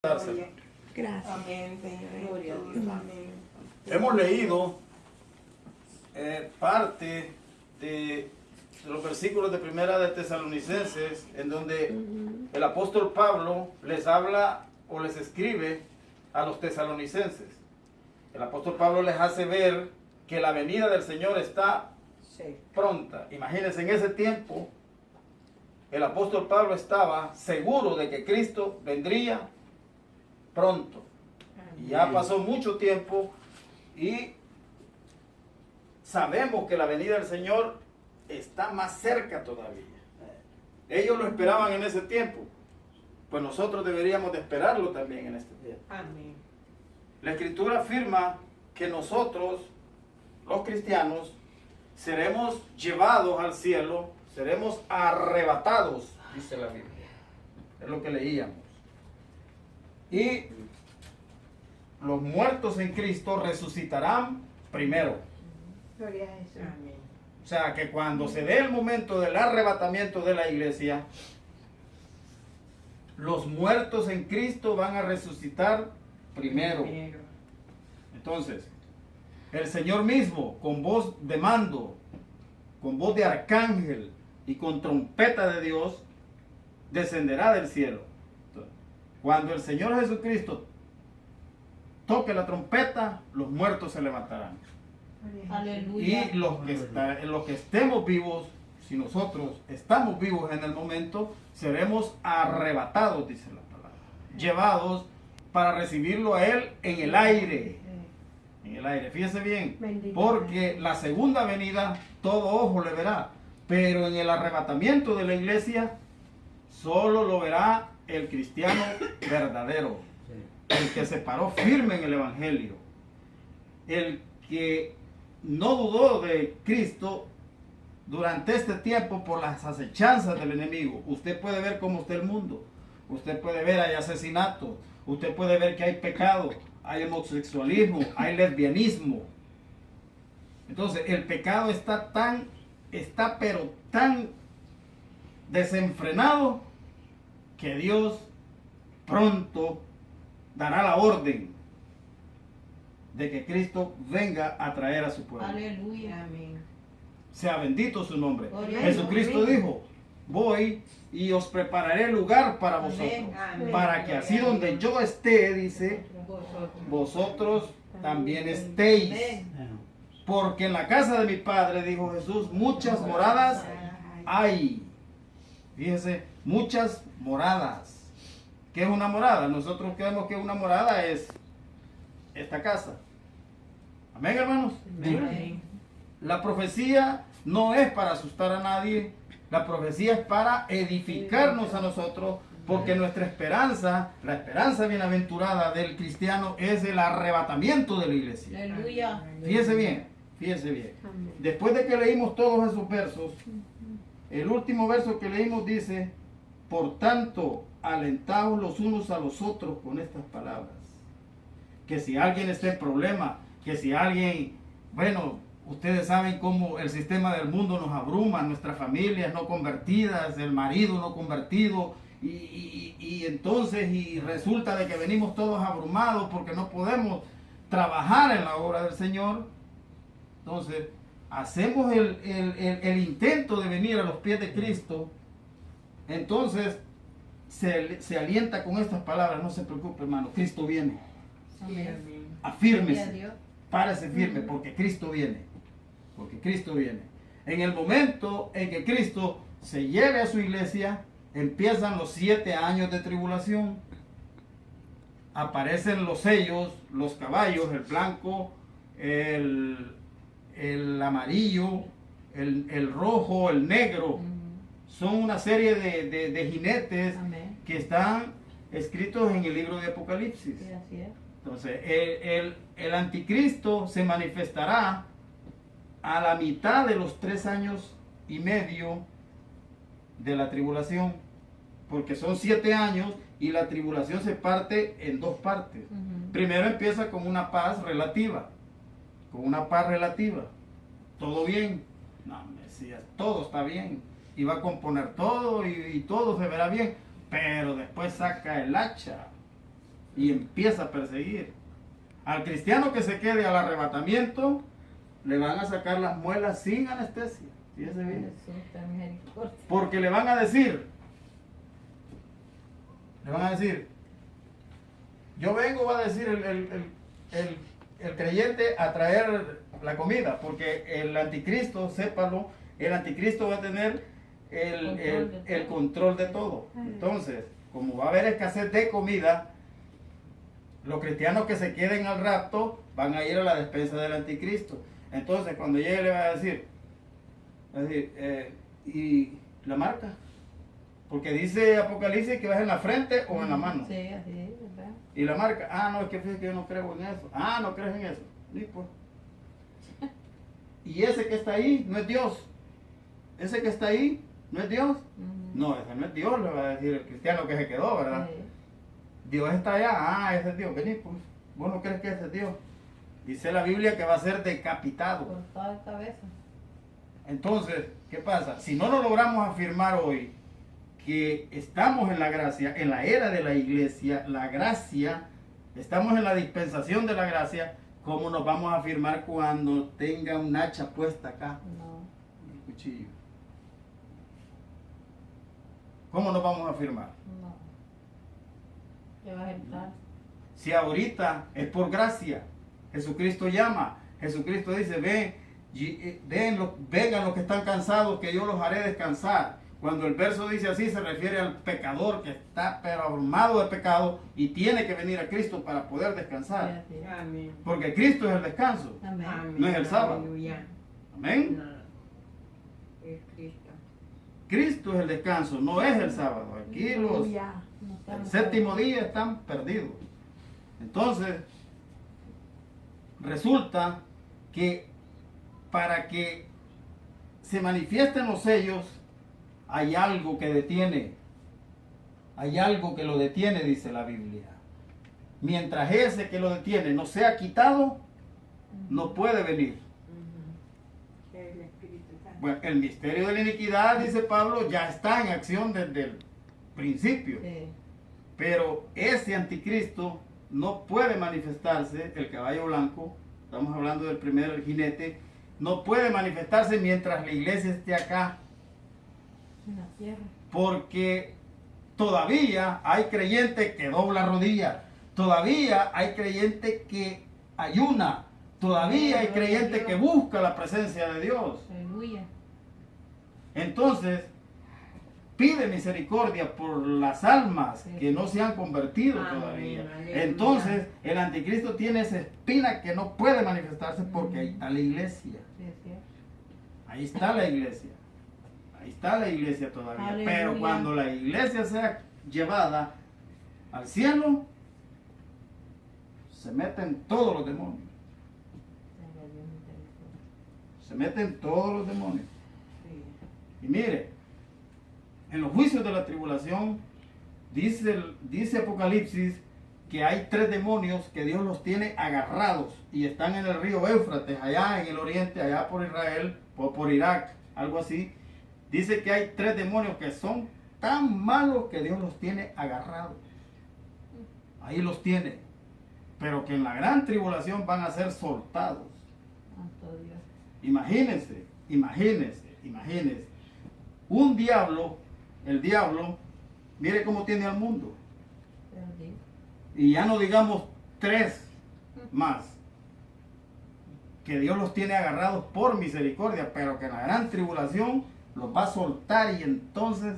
Gracias. Amén, Señor. Gloria a Dios. Amén. Hemos leído parte de los versículos de Primera de Tesalonicenses, en donde el apóstol Pablo les habla o les escribe a los tesalonicenses. El apóstol Pablo les hace ver que la venida del Señor está pronta. Imagínense, en ese tiempo el apóstol Pablo estaba seguro de que Cristo vendría pronto. Y ya pasó mucho tiempo y sabemos que la venida del Señor está más cerca todavía. Ellos lo esperaban en ese tiempo, pues nosotros deberíamos de esperarlo también en este tiempo. Amén. La Escritura afirma que nosotros, los cristianos, seremos llevados al cielo, seremos arrebatados, dice la Biblia. Es lo que leíamos. Y los muertos en Cristo resucitarán primero. Gloria a Jesús. Amén. O sea, que cuando se dé el momento del arrebatamiento de la iglesia, los muertos en Cristo van a resucitar primero. Entonces, el Señor mismo, con voz de mando, con voz de arcángel y con trompeta de Dios, descenderá del cielo. Cuando el Señor Jesucristo toque la trompeta, los muertos se levantarán. Aleluya. Y los que estemos vivos, si nosotros estamos vivos en el momento, seremos arrebatados, dice la palabra, llevados para recibirlo a Él en el aire. En el aire, fíjese bien, porque la segunda venida todo ojo le verá, pero en el arrebatamiento de la iglesia solo lo verá el cristiano verdadero, el que se paró firme en el evangelio, el que no dudó de Cristo durante este tiempo por las acechanzas del enemigo. Usted puede ver cómo está el mundo, usted puede ver hay asesinatos, usted puede ver que hay pecado, hay homosexualismo, hay lesbianismo. Entonces el pecado está pero tan desenfrenado que Dios pronto dará la orden de que Cristo venga a traer a su pueblo. Aleluya. Amén. Sea bendito su nombre. Gloria a Jesucristo Dios. dijo: voy y os prepararé lugar para vosotros, Amén. para que así donde yo esté, dice, vosotros también estéis. Porque en la casa de mi Padre, dijo Jesús, muchas moradas hay. Fíjese, muchas moradas. ¿Qué es una morada? Nosotros creemos que una morada es esta casa. Amén, hermanos. Amén. La profecía no es para asustar a nadie. La profecía es para edificarnos a nosotros, porque nuestra esperanza, la esperanza bienaventurada del cristiano, es el arrebatamiento de la iglesia. Aleluya. Fíjese bien, fíjese bien. Después de que leímos todos esos versos, el último verso que leímos dice: por tanto, alentaos los unos a los otros con estas palabras. Que si alguien está en problema, que si alguien, bueno, ustedes saben cómo el sistema del mundo nos abruma, nuestras familias no convertidas, el marido no convertido, y entonces resulta de que venimos todos abrumados porque no podemos trabajar en la obra del Señor. Entonces, hacemos el intento de venir a los pies de Cristo. Entonces, se alienta con estas palabras: no se preocupe, hermano, Cristo viene. Amén. Afírmese, párese firme, porque Cristo viene. Porque Cristo viene. En el momento en que Cristo se lleve a su iglesia, empiezan los 7 años de tribulación. Aparecen los sellos, los caballos, el blanco, el amarillo, el rojo, el negro. Son una serie de jinetes que están escritos en el libro de Apocalipsis. Entonces, el anticristo se manifestará a la mitad de los 3 años y medio de la tribulación, porque son 7 años y la tribulación se parte en 2 partes. Primero empieza con una paz relativa, todo bien, no, Mesías, todo está bien, y va a componer todo y todo se verá bien, pero después saca el hacha y empieza a perseguir. Al cristiano que se quede al arrebatamiento, le van a sacar las muelas sin anestesia. Fíjese bien. Jesús, ten misericordia. Porque le van a decir, yo vengo, va a decir el creyente, a traer la comida, porque el anticristo, sépalo, el anticristo va a tener el control de todo. Entonces, como va a haber escasez de comida, los cristianos que se queden al rapto van a ir a la despensa del anticristo. Entonces, cuando llegue le va a decir, ¿y la marca? Porque dice Apocalipsis que vas en la frente o en la mano. Sí, así es, ¿verdad? Y la marca, no, es que fíjate que yo no creo en eso. No crees en eso. Ni pues. Y ese que está ahí no es Dios. Ese que está ahí no es Dios. No, ese no es Dios, le va a decir el cristiano que se quedó, ¿verdad? Sí. Dios está allá, ese es Dios, vení pues. ¿Vos no crees que ese es Dios? Dice la Biblia que va a ser decapitado. Cortado de cabeza. Entonces, ¿qué pasa? Si no lo logramos afirmar hoy, que estamos en la gracia, en la era de la iglesia, la gracia, estamos en la dispensación de la gracia, ¿cómo nos vamos a afirmar cuando tenga un hacha puesta acá? No. Un cuchillo. ¿Cómo nos vamos a afirmar? No. ¿Qué vas a entrar? Si ahorita es por gracia, Jesucristo llama, Jesucristo dice, vengan los que están cansados, que yo los haré descansar. Cuando el verso dice así, se refiere al pecador que está pero abrumado de pecado y tiene que venir a Cristo para poder descansar. Sí, así es. Amén. Porque Cristo es el descanso. Amén. No es el sábado. Aleluya. Amén. No. Es Cristo. Cristo es el descanso, no es el sábado. Aquí los Aleluya. No el estamos séptimo día están perdidos. Entonces, resulta que para que se manifiesten los sellos, hay algo que detiene. Hay algo que lo detiene, dice la Biblia. Mientras ese que lo detiene no sea quitado, no puede venir. Ujú. El Espíritu Santo. Bueno, el misterio de la iniquidad, dice Pablo, ya está en acción desde el principio. Sí. Pero ese anticristo no puede manifestarse, el caballo blanco, estamos hablando del primer jinete, no puede manifestarse mientras la iglesia esté acá, En la tierra. porque todavía hay creyente que dobla rodilla, todavía hay creyente que ayuna, todavía hay creyente que busca la presencia de Dios. Aleluya. Entonces, pide misericordia por las almas que no se han convertido Amén, todavía. aleluya. Entonces, el anticristo tiene esa espina que no puede manifestarse porque ahí está la iglesia. Sí, es cierto. Ahí está la iglesia. Ahí está la iglesia todavía. Aleluya. Pero cuando la iglesia sea llevada al cielo, se meten todos los demonios. Tenga Dios misericordia. Se meten todos los demonios. Sí. Y mire, en los juicios de la tribulación, dice Apocalipsis que hay 3 demonios que Dios los tiene agarrados y están en el río Éufrates, allá en el oriente, allá por Israel o por Irak, algo así. Dice que hay 3 demonios que son tan malos que Dios los tiene agarrados. Ahí los tiene. Pero que en la gran tribulación van a ser soltados. Santo Dios. Imagínense. Un diablo, el diablo, mire cómo tiene al mundo. Perdido. Y ya no digamos 3 más. Que Dios los tiene agarrados por misericordia, pero que en la gran tribulación los va a soltar y entonces,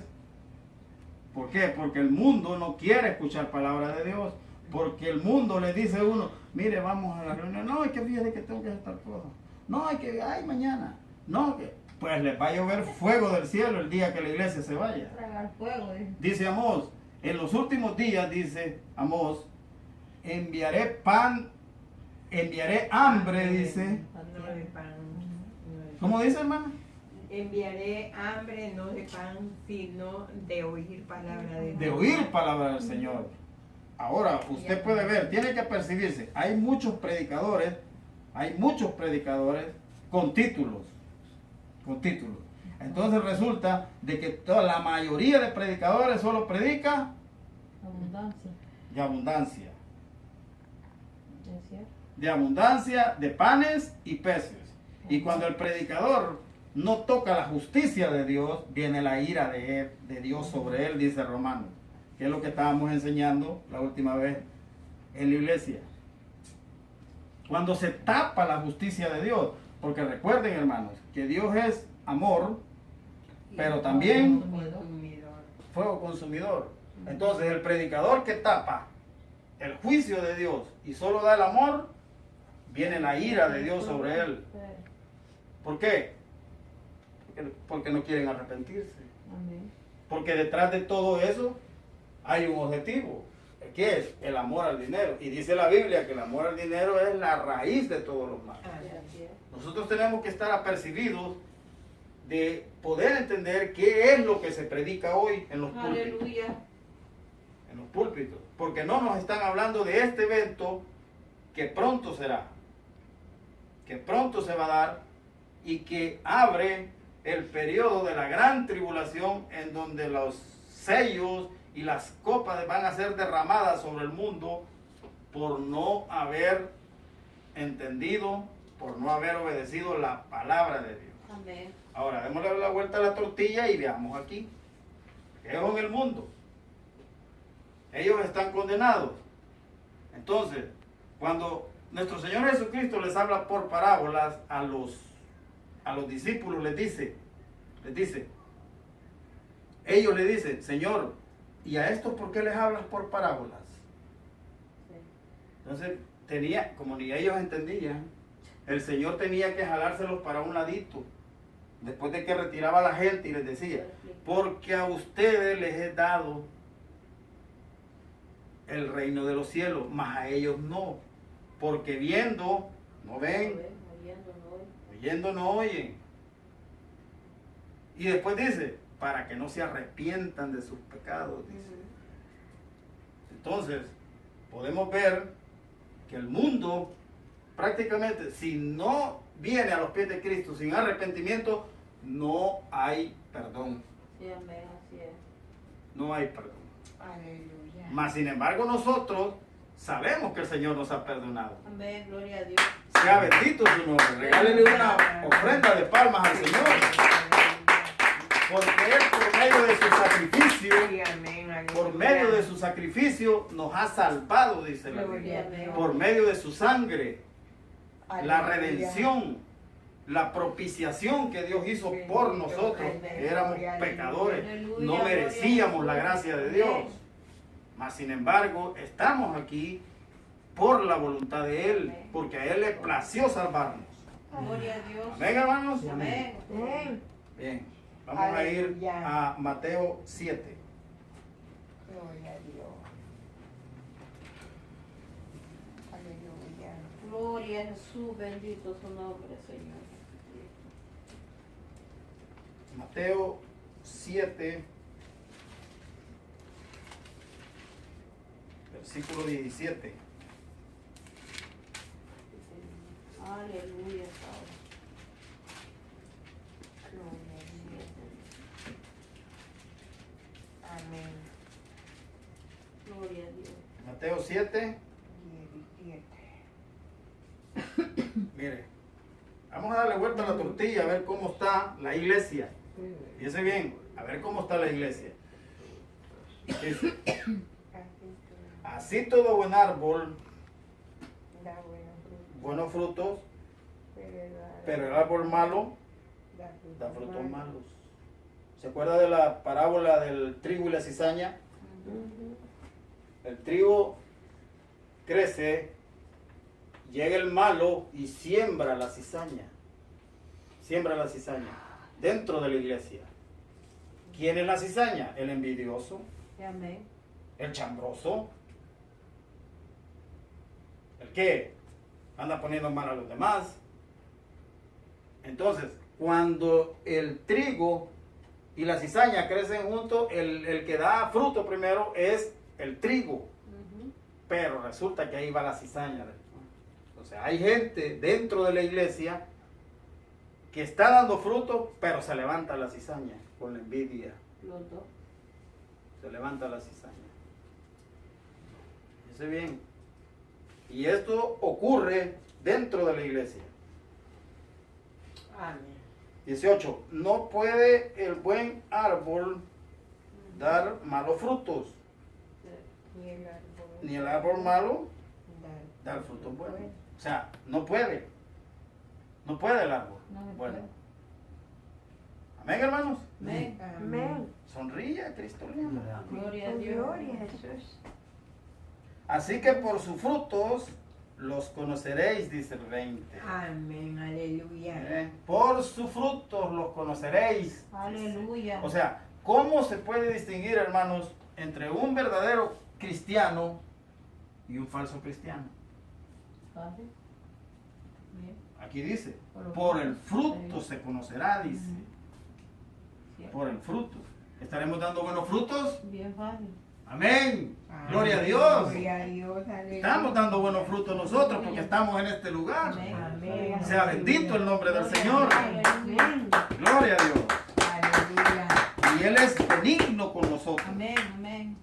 ¿por qué? Porque el mundo no quiere escuchar palabra de Dios. Porque el mundo le dice a uno, mire, vamos a la reunión. No, es que fíjate que tengo que hacer tal cosa. No, es que, mañana. No, que, pues les va a llover fuego del cielo el día que la iglesia se vaya. Tragar fuego, dice. Dice Amós, en los últimos días, dice Amós, enviaré hambre, dice. No de pan. No de ¿Cómo dice, hermano? Enviaré hambre no de pan, sino de oír palabra de Dios. De oír palabra del Señor. Ahora, usted puede ver, tiene que percibirse, hay muchos predicadores con títulos. Entonces resulta de que toda la mayoría de predicadores solo predica Abundancia. de abundancia. Es cierto. de abundancia de panes y peces. Y cuando el predicador no toca la justicia de Dios, viene la ira de Dios sobre él, dice Romano, que es lo que estábamos enseñando la última vez en la iglesia. Cuando se tapa la justicia de Dios, porque recuerden, hermanos, que Dios es amor, pero también consumidor. fuego consumidor. Entonces el predicador que tapa el juicio de Dios y solo da el amor, viene la ira de Dios sobre él. ¿Por qué? Porque no quieren arrepentirse. Amén. Porque detrás de todo eso hay un objetivo. ¿Qué es? El amor al dinero. Y dice la Biblia que el amor al dinero es la raíz de todos los males. Así es. Nosotros tenemos que estar apercibidos de poder entender qué es lo que se predica hoy en los púlpitos. Aleluya. En los púlpitos. Porque no nos están hablando de este evento que pronto será. Que pronto se va a dar y que abre el periodo de la gran tribulación en donde los sellos y las copas van a ser derramadas sobre el mundo por no haber entendido, por no haber obedecido la palabra de Dios. Amén. Ahora, démosle la vuelta a la tortilla y veamos aquí. Ellos en el mundo. Ellos están condenados. Entonces, cuando nuestro Señor Jesucristo les habla por parábolas a los discípulos, les dice, ellos le dicen, Señor, ¿y a estos por qué les hablas por parábolas? Entonces, como ni ellos entendían, el Señor tenía que jalárselos para un ladito, después de que retiraba a la gente y les decía, porque a ustedes les he dado el reino de los cielos, mas a ellos no, porque viendo no ven, oyendo no oyen. Y después dice, para que no se arrepientan de sus pecados, dice. Entonces, podemos ver que el mundo prácticamente, si no viene a los pies de Cristo sin arrepentimiento, no hay perdón. Sí, amén, así es. No hay perdón. Aleluya. Mas, sin embargo, nosotros sabemos que el Señor nos ha perdonado. Amén, gloria a Dios. Sea bendito su nombre. Regálenle una ofrenda de palmas al Señor. Porque Él, por medio de su sacrificio, Sí, amén, aleluya. por medio de su sacrificio, nos ha salvado, dice la Gloria Biblia. a Dios. Por medio de su sangre, la Aleluya. redención, la propiciación que Dios hizo por nosotros, que éramos pecadores, no merecíamos la gracia de Dios. Mas, sin embargo, estamos aquí por la voluntad de Él, porque a Él le plació salvarnos. Gloria a Dios. Amén, hermanos. Amén. Bien. Vamos a ir a Mateo 7. Gloria a Dios. Aleluya. Gloria a Jesús, bendito su nombre, Señor. Mateo 7, versículo 17. Aleluya, Padre. Gloria a Dios. Amén. Gloria a Dios. Mateo 7, 17. mire, vamos a darle vuelta a la tortilla a ver cómo está la iglesia. Fíjense bien, a ver cómo está la iglesia. Dice, así todo buen árbol, Da buenos frutos, buenos frutos, pero pero el árbol malo da frutos malos. ¿Se acuerda de la parábola del trigo y la cizaña? El trigo crece, llega el malo y siembra la cizaña. Siembra la cizaña dentro de la iglesia. ¿Quién es la cizaña? El envidioso, Amén. el chambroso, el que anda poniendo mal a los demás. Entonces, cuando el trigo y la cizaña crecen juntos, el que da fruto primero es el trigo, pero resulta que ahí va la cizaña. O sea, hay gente dentro de la iglesia que está dando fruto, pero se levanta la cizaña con la envidia. Los dos. Se levanta la cizaña. Fíjese bien. Y esto ocurre dentro de la iglesia. Amén. 18. No puede el buen árbol dar malos frutos, ni el árbol malo dar frutos buenos. O sea, no puede. No puede el árbol. No se Bueno. puede. Amén, hermanos. Amén. Amén. Sonríe, Cristo le ama. Gloria a Dios. Gloria a Jesús. Así que por sus frutos los conoceréis, dice el 20. Amén, aleluya. Por sus frutos los conoceréis. Aleluya. O sea, ¿cómo se puede distinguir, hermanos, entre un verdadero cristiano y un falso cristiano? Fácil. Bien. Aquí dice, Por los por el frutos. fruto se conocerá, dice. Cierto. Por el fruto. ¿Estaremos dando buenos frutos? Bien fácil. Amén. Amén. Gloria a Dios. Gloria a Dios, aleluya. Estamos dando buenos frutos nosotros porque estamos en este lugar. Amén. Amén. Sea bendito el nombre del Señor. Amén. Gloria a Dios. Aleluya. Y Él es benigno con nosotros. Amén. Amén.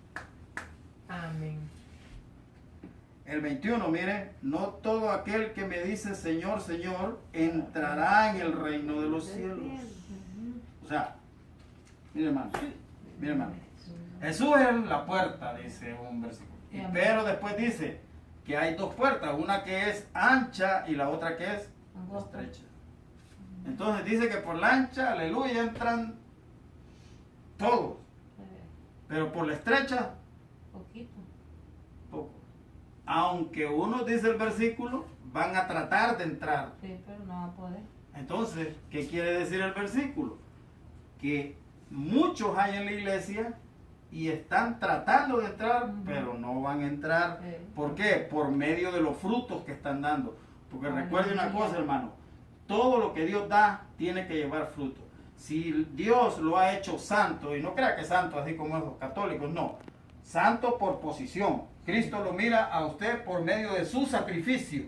Amén. El 21, mire, no todo aquel que me dice Señor, Señor, entrará en el reino de los cielos. O sea, mire hermano, mire hermano. Jesús es la puerta, dice un versículo. Pero después dice que hay dos puertas, una que es ancha y la otra que es estrecha. Entonces dice que por la ancha, aleluya, entran todos. Pero por la estrecha, Poquito. poco. Aunque uno dice el versículo, van a tratar de entrar. Sí, pero no va a poder. Entonces, ¿qué quiere decir el versículo? Que muchos hay en la iglesia y están tratando de entrar, pero no van a entrar. Sí. ¿Por qué? Por medio de los frutos que están dando. Porque recuerde una Aleluya. cosa, hermano, todo lo que Dios da tiene que llevar fruto. Si Dios lo ha hecho santo, y no crea que santo así como los católicos, no. Santo por posición. Cristo lo mira a usted por medio de su sacrificio.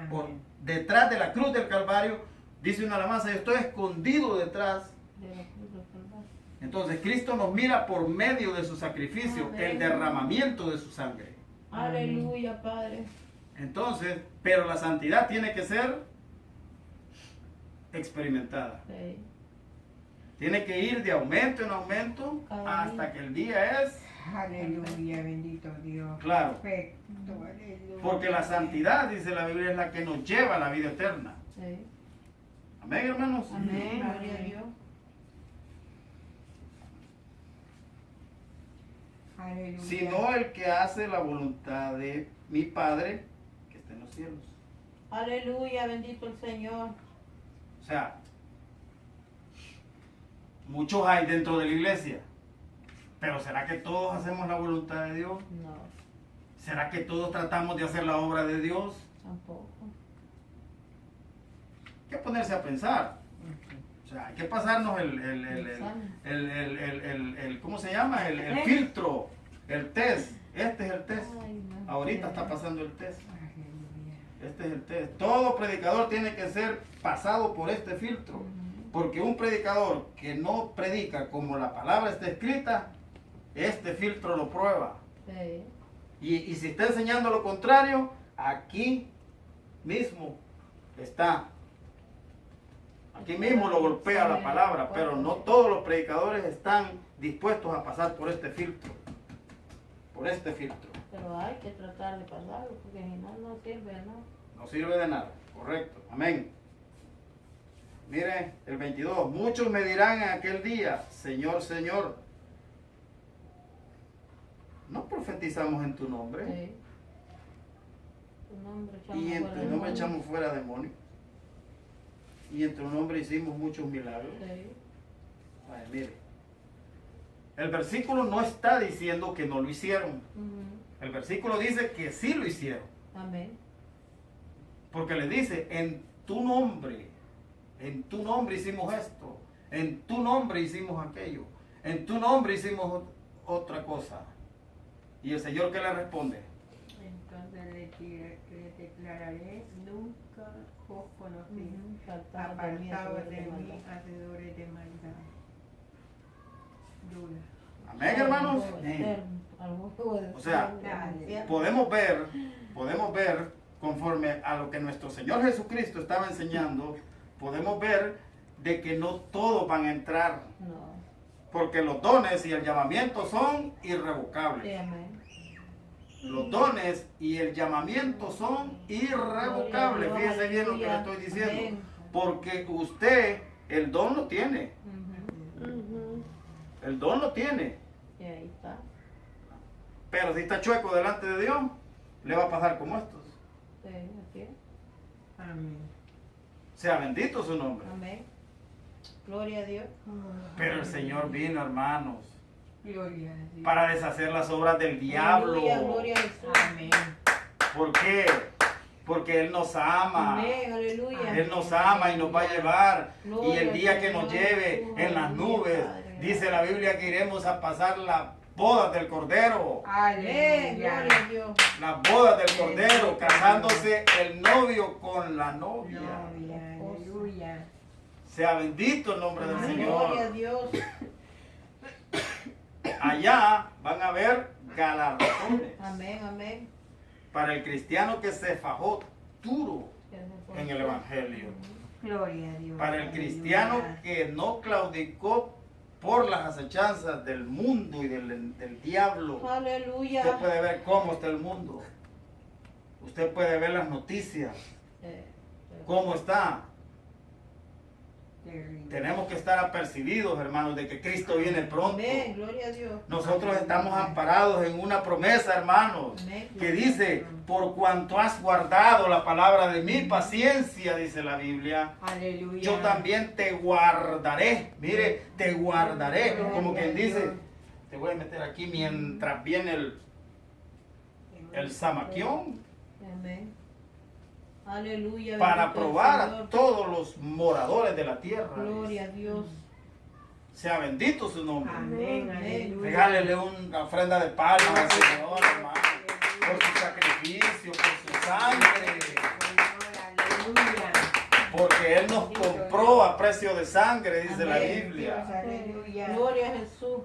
Por Amén. detrás de la cruz del Calvario, dice una alabanza, yo estoy escondido detrás. De la cruz del Calvario. Entonces Cristo nos mira por medio de su sacrificio, Amén. el derramamiento de su sangre. Aleluya, Padre. Entonces, pero la santidad tiene que ser experimentada. Sí. Tiene que ir de aumento en aumento Cada hasta día. que el día es Aleluya, bendito Dios. claro. Perfecto, aleluya. Porque la santidad, dice la Biblia, es la que nos lleva a la vida eterna. Sí. Amén, hermanos. Amén. Gloria a Dios. Aleluya. Sino el que hace la voluntad de mi Padre que está en los cielos. Aleluya, bendito el Señor. O sea, muchos hay dentro de la iglesia, pero ¿será que todos hacemos la voluntad de Dios? No, ¿Será que todos tratamos de hacer la obra de Dios? tampoco. Hay que ponerse a pensar. O sea, hay que pasarnos ¿cómo se llama? El filtro, el test. Este es el test. Ay, no. Ahorita está pasando el test. Aleluya. Este es el test. Todo predicador tiene que ser pasado por este filtro. Ujú. Porque un predicador que no predica como la palabra está escrita, este filtro lo prueba. Sí. Y si está enseñando lo contrario, aquí mismo está. Aquí mismo lo golpea la palabra, pero no todos los predicadores están dispuestos a pasar por este filtro. Por este filtro. Pero hay que tratar de pasarlo, porque si no, no sirve, ¿no? No sirve de nada. Correcto. Amén. Mire, el 22. Muchos me dirán en aquel día, Señor, Señor, ¿no profetizamos en tu nombre? Sí. Tu nombre echamos Y en fuera tu nombre demonios. echamos fuera demonios. Y en tu nombre hicimos muchos milagros. Sí. Ay, mire, el versículo no está diciendo que no lo hicieron. Ujú. El versículo dice que sí lo hicieron. Amén. Porque le dice, en tu nombre hicimos esto. En tu nombre hicimos aquello. En tu nombre hicimos otra cosa. Y el Señor, ¿qué le responde? Entonces le declararé, nunca os conocí. Ujú. Apartados de mí, Apartados hacedores de de mí, maldad. hacedores de maldad. Dura. Amén, hermanos. Al juego eterno, al juego del O sea, cielo, del infierno. Podemos ver podemos ver, conforme a lo que nuestro Señor Jesucristo estaba enseñando, podemos ver de que no todos van a entrar, No. porque los dones y el llamamiento son irrevocables. Sí, amén. Los dones y el llamamiento son irrevocables. Gloria a Dios, Fíjese bien lo que le aleluya. estoy diciendo. Amén. Porque usted el don lo tiene. Ujú. El don lo tiene. Y ahí está. Pero si está chueco delante de Dios, le va a pasar como estos. Sí, así es. Amén. Sea bendito su nombre. Amén. Gloria a Dios. Pero el Señor vino, hermanos, Gloria a Dios. para deshacer las obras del diablo. Aleluya, gloria a Jesús. Amén. ¿Por qué? Porque Él nos ama. Amén, aleluya. Él nos ama y nos va a llevar. Y Gloria el día al que nos Señor lleve Jesús, en las aleluya, nubes, Padre. dice la Biblia que iremos a pasar las bodas del Cordero. Amén, gloria a Dios. Las bodas del Cordero, casándose el novio con la novia. Gloria, aleluya. Sea bendito el nombre del Amén, gloria a Señor. Dios. Allá van a haber galardones Amén, amén. para el cristiano que se fajó duro en el Evangelio. Gloria a Dios. Para el cristiano Aleluya. que no claudicó por las acechanzas del mundo y del diablo. Aleluya. Usted puede ver cómo está el mundo. Usted puede ver las noticias. ¿Cómo está? Terrible. Tenemos que estar apercibidos, hermanos, de que Cristo viene pronto. Amén, gloria a Dios. Nosotros estamos amparados en una promesa, hermanos, Amén. que dice, por cuanto has guardado la palabra de mi paciencia, dice la Biblia, Aleluya. yo también te guardaré. Mire, te guardaré. Como quien dice, te voy a meter aquí mientras viene el zamaquión Amén. Aleluya. para bendito el probar a Señor. todos los moradores de la tierra. Gloria a Dios. Sea bendito su nombre. Amén, Amén. aleluya. Regálele una ofrenda de palmas al Señor, hermano, por su sacrificio, por su sangre, Señor, aleluya. porque Él nos compró a precio de sangre, dice la Amén. Biblia, Dios, aleluya. Gloria a Jesús.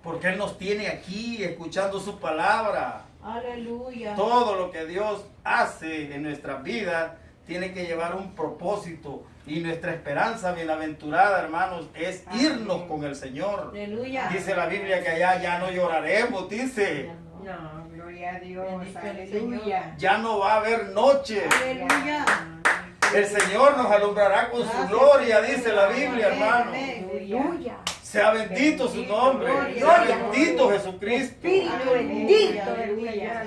porque Él nos tiene aquí escuchando su palabra. Aleluya. Todo lo que Dios hace en nuestras vidas tiene que llevar un propósito, y nuestra esperanza bienaventurada, hermanos, es irnos con el Señor. Aleluya. Dice la Biblia que allá ya no lloraremos, dice. No, gloria a Dios, Bendito el aleluya. Ya no va a haber noche. Aleluya. El Señor nos alumbrará con su gloria, dice la Biblia, hermano. Aleluya. Sea bendito su nombre. Sea Gloria. bendito Jesucristo. Espíritu bendito. Aleluya.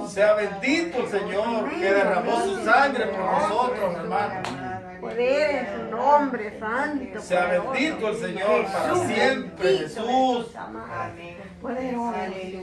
Sea bendito el Señor que derramó su sangre por nosotros, hermano. Poder en su nombre santo. Sea bendito el Señor para siempre, Jesús. Amén. Poderoso.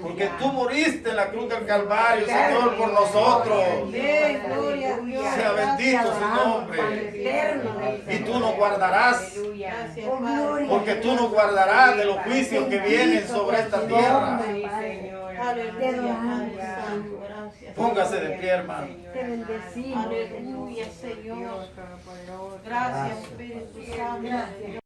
Porque tú moriste en la cruz del Calvario, Señor, por nosotros. Amén. Gloria a Dios. Sea bendito su nombre. Y tú nos guardarás. Gracias, Oh, Padre. gloria. Porque tú nos guardarás de los juicios que vienen sobre esta tierra. Sí, Señor. Aleluya, Padre Santo. Gracias. Póngase de pie, hermano. Te bendecimos. Aleluya, Señor. Dios Todopoderoso. Gracias, Espíritu Santo.